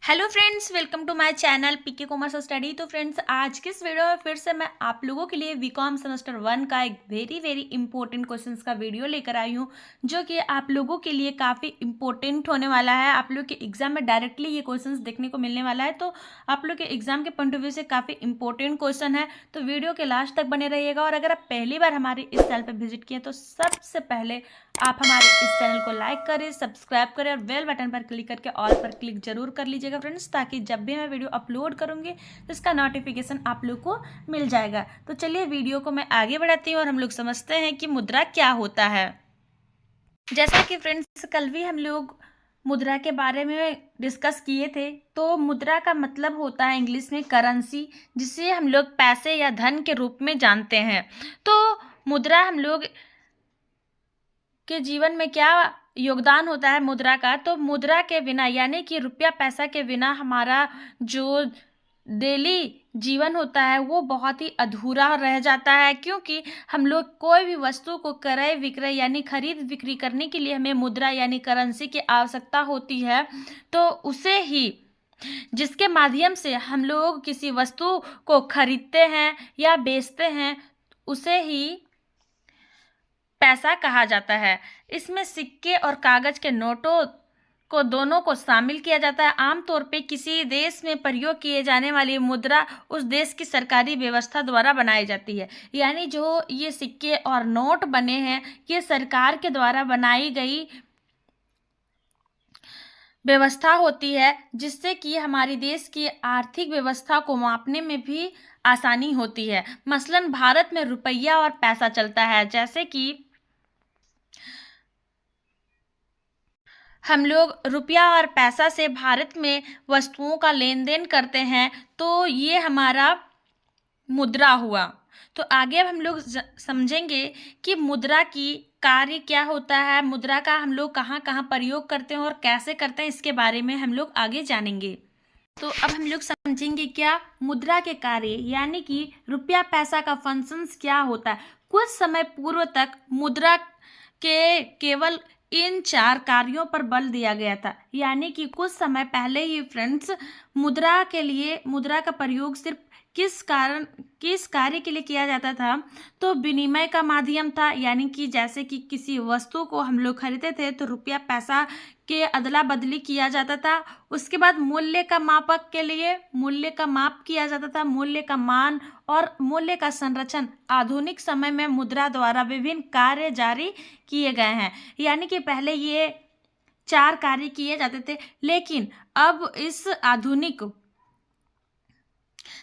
Hello friends, welcome to my channel PK commerce study. तो friends, आज के इस वीडियो में फिर से मैं आप लोगों के लिए बीकॉम सेमेस्टर 1 का एक वेरी इंपॉर्टेंट क्वेश्चंस का वीडियो लेकर आई हूँ, जो कि आप लोगों के लिए काफ़ी इंपॉर्टेंट होने वाला है। आप लोग के एग्जाम में डायरेक्टली ये क्वेश्चंस देखने को मिलने वाला है, तो आप लोग के एग्जाम के पॉइंट ऑफ व्यू से काफ़ी इंपॉर्टेंट क्वेश्चन है। तो वीडियो के लास्ट तक बने रहिएगा। और अगर आप पहली बार हमारे इस चैनल पर विजिट किए तो सबसे पहले आप हमारे इस चैनल को लाइक करें, सब्सक्राइब करें और बेल बटन पर क्लिक करके ऑल पर क्लिक जरूर कर लीजिएगा फ्रेंड्स, ताकि जब भी मैं वीडियो अपलोड करूंगी तो इसका नोटिफिकेशन आप लोग को मिल जाएगा। तो चलिए वीडियो को मैं आगे बढ़ाती हूँ और हम लोग समझते हैं कि मुद्रा क्या होता है। जैसा कि फ्रेंड्स कल भी हम लोग मुद्रा के बारे में डिस्कस किए थे, तो मुद्रा का मतलब होता है इंग्लिश में करेंसी, जिसे हम लोग पैसे या धन के रूप में जानते हैं। तो मुद्रा हम लोग के जीवन में क्या योगदान होता है मुद्रा का, तो मुद्रा के बिना यानी कि रुपया पैसा के बिना हमारा जो डेली जीवन होता है वो बहुत ही अधूरा रह जाता है, क्योंकि हम लोग कोई भी वस्तु को क्रय विक्रय यानी खरीद बिक्री करने के लिए हमें मुद्रा यानी करेंसी की आवश्यकता होती है। तो उसे ही जिसके माध्यम से हम लोग किसी वस्तु को खरीदते हैं या बेचते हैं, उसे ही पैसा कहा जाता है। इसमें सिक्के और कागज के नोटों को दोनों को शामिल किया जाता है। आमतौर पे किसी देश में प्रयोग किए जाने वाली मुद्रा उस देश की सरकारी व्यवस्था द्वारा बनाई जाती है। यानी जो ये सिक्के और नोट बने हैं, ये सरकार के द्वारा बनाई गई व्यवस्था होती है, जिससे कि हमारी देश की आर्थिक व्यवस्था को मापने में भी आसानी होती है। मसलन भारत में रुपया और पैसा चलता है। जैसे कि हम लोग रुपया और पैसा से भारत में वस्तुओं का लेन देन करते हैं, तो ये हमारा मुद्रा हुआ। तो आगे अब हम लोग समझेंगे कि मुद्रा की कार्य क्या होता है, मुद्रा का हम लोग कहाँ कहाँ प्रयोग करते हैं और कैसे करते हैं, इसके बारे में हम लोग आगे जानेंगे। तो अब हम लोग समझेंगे क्या मुद्रा के कार्य यानी कि रुपया पैसा का फंक्शंस क्या होता है। कुछ समय पूर्व तक मुद्रा के केवल इन 4 कार्यों पर बल दिया गया था। यानी कि कुछ समय पहले ही फ्रेंड्स मुद्रा के लिए मुद्रा का प्रयोग सिर्फ किस कार्य के लिए किया जाता था, तो विनिमय का माध्यम था। यानी कि जैसे कि किसी वस्तु को हम लोग खरीदते थे तो रुपया पैसा के अदला बदली किया जाता था। उसके बाद मूल्य का मापक के लिए मूल्य का माप किया जाता था, मूल्य का मान और मूल्य का संरक्षण। आधुनिक समय में मुद्रा द्वारा विभिन्न कार्य जारी किए गए हैं। यानी कि पहले ये 4 कार्य किए जाते थे, लेकिन अब इस आधुनिक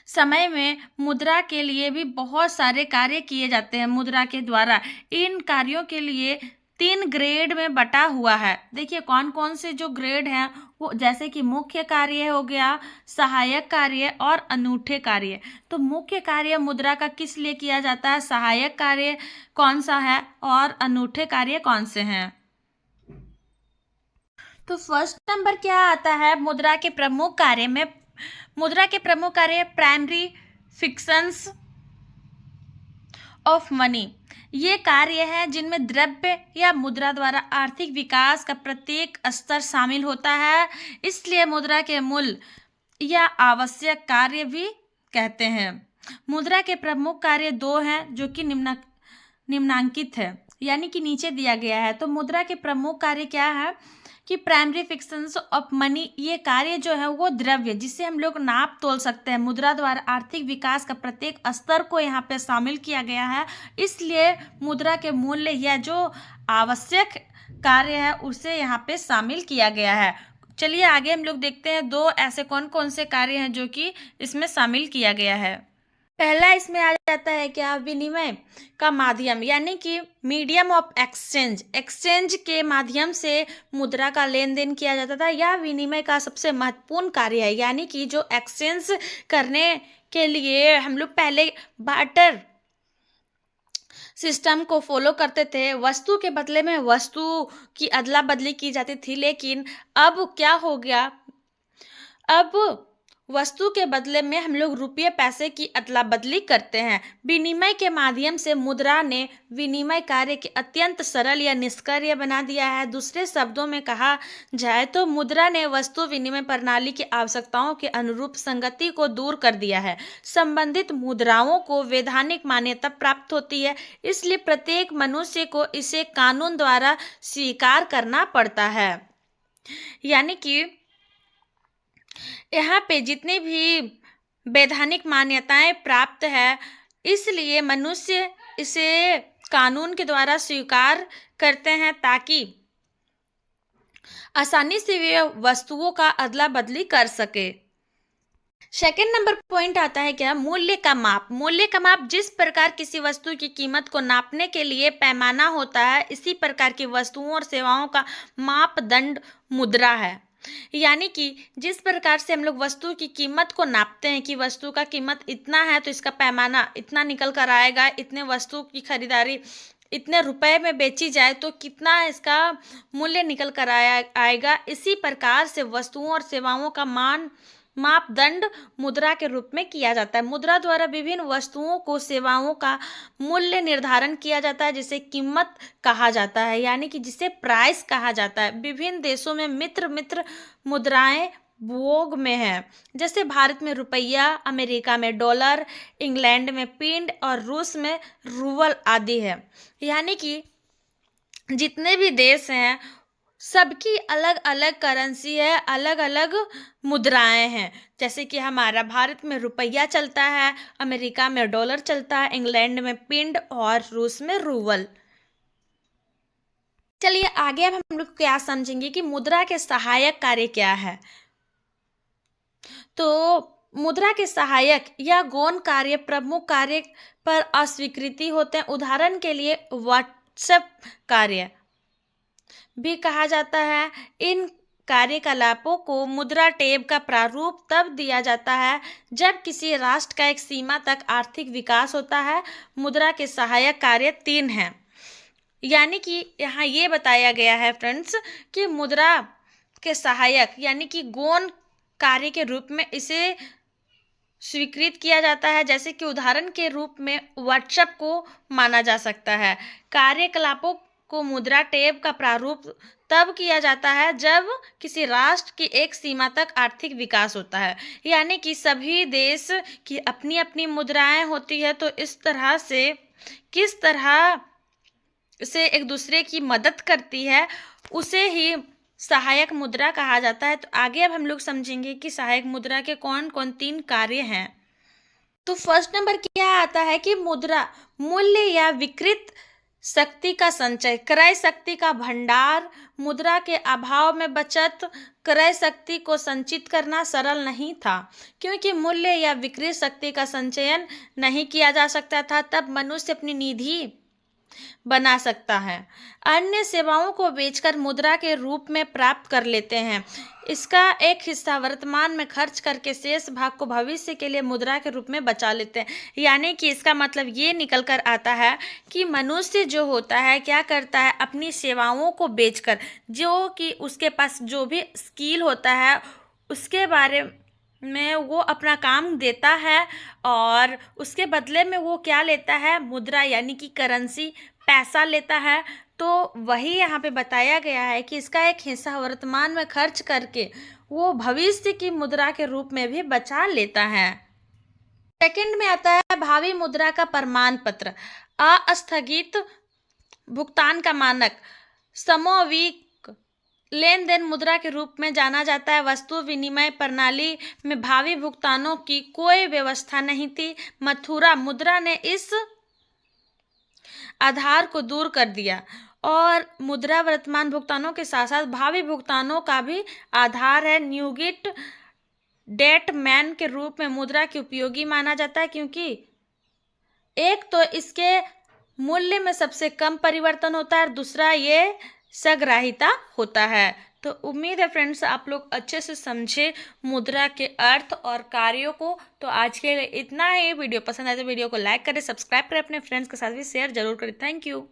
समय में मुद्रा के लिए भी बहुत सारे कार्य किए जाते हैं मुद्रा के द्वारा। इन कार्यों के लिए 3 ग्रेड में बटा हुआ है। देखिए कौन कौन से जो ग्रेड हैं वो, जैसे कि मुख्य कार्य हो गया, सहायक कार्य और अनूठे कार्य। तो मुख्य कार्य मुद्रा का किस लिए किया जाता है, सहायक कार्य कौन सा है और अनूठे कार्य कौन से हैं। तो फर्स्ट नंबर क्या आता है मुद्रा के प्रमुख कार्य में। मुद्रा के प्रमुख कार्य प्राइमरी फिक्शंस ऑफ मनी। ये कार्य है जिनमें द्रव्य या मुद्रा द्वारा आर्थिक विकास का प्रत्येक स्तर शामिल होता है, इसलिए मुद्रा के मूल या आवश्यक कार्य भी कहते हैं। मुद्रा के प्रमुख कार्य 2 हैं जो कि निम्नांकित है, यानी कि नीचे दिया गया है। तो मुद्रा के प्रमुख कार्य क्या है कि प्राइमरी फिक्शंस ऑफ मनी, ये कार्य जो है वो द्रव्य जिससे हम लोग नाप तोल सकते हैं, मुद्रा द्वारा आर्थिक विकास का प्रत्येक स्तर को यहाँ पे शामिल किया गया है, इसलिए मुद्रा के मूल्य या जो आवश्यक कार्य है उसे यहाँ पे शामिल किया गया है। चलिए आगे हम लोग देखते हैं 2 ऐसे कौन कौन से कार्य हैं जो कि इसमें शामिल किया गया है। पहला इसमें आ जाता है क्या, विनिमय का माध्यम, यानी कि मीडियम ऑफ एक्सचेंज। एक्सचेंज के माध्यम से मुद्रा का लेन देन किया जाता था। यह विनिमय का सबसे महत्वपूर्ण कार्य है। यानी कि जो एक्सचेंज करने के लिए हम लोग पहले बार्टर सिस्टम को फॉलो करते थे, वस्तु के बदले में वस्तु की अदला बदली की जाती थी। लेकिन अब क्या हो गया, अब वस्तु के बदले में हम लोग रुपये पैसे की अदला बदली करते हैं। विनिमय के माध्यम से मुद्रा ने विनिमय कार्य के अत्यंत सरल या निष्क्रिय बना दिया है। दूसरे शब्दों में कहा जाए तो मुद्रा ने वस्तु विनिमय प्रणाली की आवश्यकताओं के अनुरूप संगति को दूर कर दिया है। संबंधित मुद्राओं को वैधानिक मान्यता प्राप्त होती है, इसलिए प्रत्येक मनुष्य को इसे कानून द्वारा स्वीकार करना पड़ता है। यानी कि यहाँ पे जितनी भी वैधानिक मान्यताएं प्राप्त है, इसलिए मनुष्य इसे कानून के द्वारा स्वीकार करते हैं ताकि आसानी से वे वस्तुओं का अदला बदली कर सके। सेकेंड नंबर पॉइंट आता है क्या, मूल्य का माप। मूल्य का माप जिस प्रकार किसी वस्तु की कीमत को नापने के लिए पैमाना होता है, इसी प्रकार की वस्तुओं और सेवाओं का मापदंड मुद्रा है। यानी कि जिस प्रकार से हम लोग वस्तु की कीमत को नापते हैं कि वस्तु का कीमत इतना है तो इसका पैमाना इतना निकल कर आएगा, इतने वस्तु की खरीदारी इतने रुपए में बेची जाए तो कितना इसका मूल्य निकल कर आएगा, इसी प्रकार से वस्तुओं और सेवाओं का मापदंड मुद्रा के रूप में किया जाता है। मुद्रा द्वारा विभिन्न वस्तुओं को सेवाओं का मूल्य निर्धारण किया जाता है, जिसे कीमत कहा जाता है, यानी कि जिसे प्राइस कहा जाता है। विभिन्न देशों में मित्र मुद्राएं भोग में है, जैसे भारत में रुपया, अमेरिका में डॉलर, इंग्लैंड में पिंड और रूस में रूबल आदि है। यानी कि जितने भी देश हैं सबकी अलग अलग करेंसी है, अलग अलग मुद्राएं हैं। जैसे कि हमारा भारत में रुपया चलता है, अमेरिका में डॉलर चलता है, इंग्लैंड में पिंड और रूस में रूबल। चलिए आगे अब हम लोग क्या समझेंगे कि मुद्रा के सहायक कार्य क्या है। तो मुद्रा के सहायक या गौण कार्य प्रमुख कार्य पर अस्वीकृति होते हैं। उदाहरण के लिए व्हाट्सएप कार्य भी कहा जाता है। इन कार्यकलापों को मुद्रा टेब का प्रारूप तब दिया जाता है जब किसी राष्ट्र का एक सीमा तक आर्थिक विकास होता है। मुद्रा के सहायक कार्य 3 हैं। यानी कि यहाँ ये बताया गया है फ्रेंड्स कि मुद्रा के सहायक यानी कि गौण कार्य के रूप में इसे स्वीकृत किया जाता है। जैसे कि उदाहरण के रूप में व्हाट्सएप को माना जा सकता है। कार्यकलापों को मुद्रा टेब का प्रारूप तब किया जाता है जब किसी राष्ट्र की एक सीमा तक आर्थिक विकास होता है। यानी कि सभी देश की अपनी अपनी मुद्राएं होती है, तो इस तरह से किस तरह से एक दूसरे की मदद करती है उसे ही सहायक मुद्रा कहा जाता है। तो आगे अब हम लोग समझेंगे कि सहायक मुद्रा के कौन कौन 3 कार्य हैं। तो फर्स्ट नंबर क्या आता है कि मुद्रा मूल्य या विकृत शक्ति का संचय, क्रय शक्ति का भंडार। मुद्रा के अभाव में बचत क्रय शक्ति को संचित करना सरल नहीं था, क्योंकि मूल्य या विकृत शक्ति का संचयन नहीं किया जा सकता था। तब मनुष्य अपनी निधि बना सकता है, अन्य सेवाओं को बेचकर मुद्रा के रूप में प्राप्त कर लेते हैं। इसका एक हिस्सा वर्तमान में खर्च करके शेष भाग को भविष्य के लिए मुद्रा के रूप में बचा लेते हैं। यानी कि इसका मतलब ये निकल कर आता है कि मनुष्य जो होता है क्या करता है, अपनी सेवाओं को बेचकर, जो कि उसके पास जो भी स्किल होता है उसके बारे में वो अपना काम देता है और उसके बदले में वो क्या लेता है, मुद्रा यानी कि करेंसी, पैसा लेता है। तो वही यहाँ पे बताया गया है कि इसका एक हिस्सा वर्तमान में खर्च करके वो भविष्य की मुद्रा के रूप में भी बचा लेता है। सेकंड में आता है भावी मुद्रा का प्रमाण पत्र। अस्थगित भुगतान का मानक समविक लेन देन मुद्रा के रूप में जाना जाता है। वस्तु विनिमय प्रणाली में भावी भुगतानों की कोई व्यवस्था नहीं थी। मथुरा मुद्रा ने इस आधार को दूर कर दिया और मुद्रा वर्तमान भुगतानों के साथ साथ भावी भुगतानों का भी आधार है। न्यूगिट डेट मैन के रूप में मुद्रा की उपयोगी माना जाता है, क्योंकि एक तो इसके मूल्य में सबसे कम परिवर्तन होता है और दूसरा ये सग्राहिता होता है। तो उम्मीद है फ्रेंड्स आप लोग अच्छे से समझे मुद्रा के अर्थ और कार्यों को। तो आज के लिए इतना ही। वीडियो पसंद आए तो वीडियो को लाइक करें, सब्सक्राइब करें, अपने फ्रेंड्स के साथ भी शेयर जरूर करें। Thank you.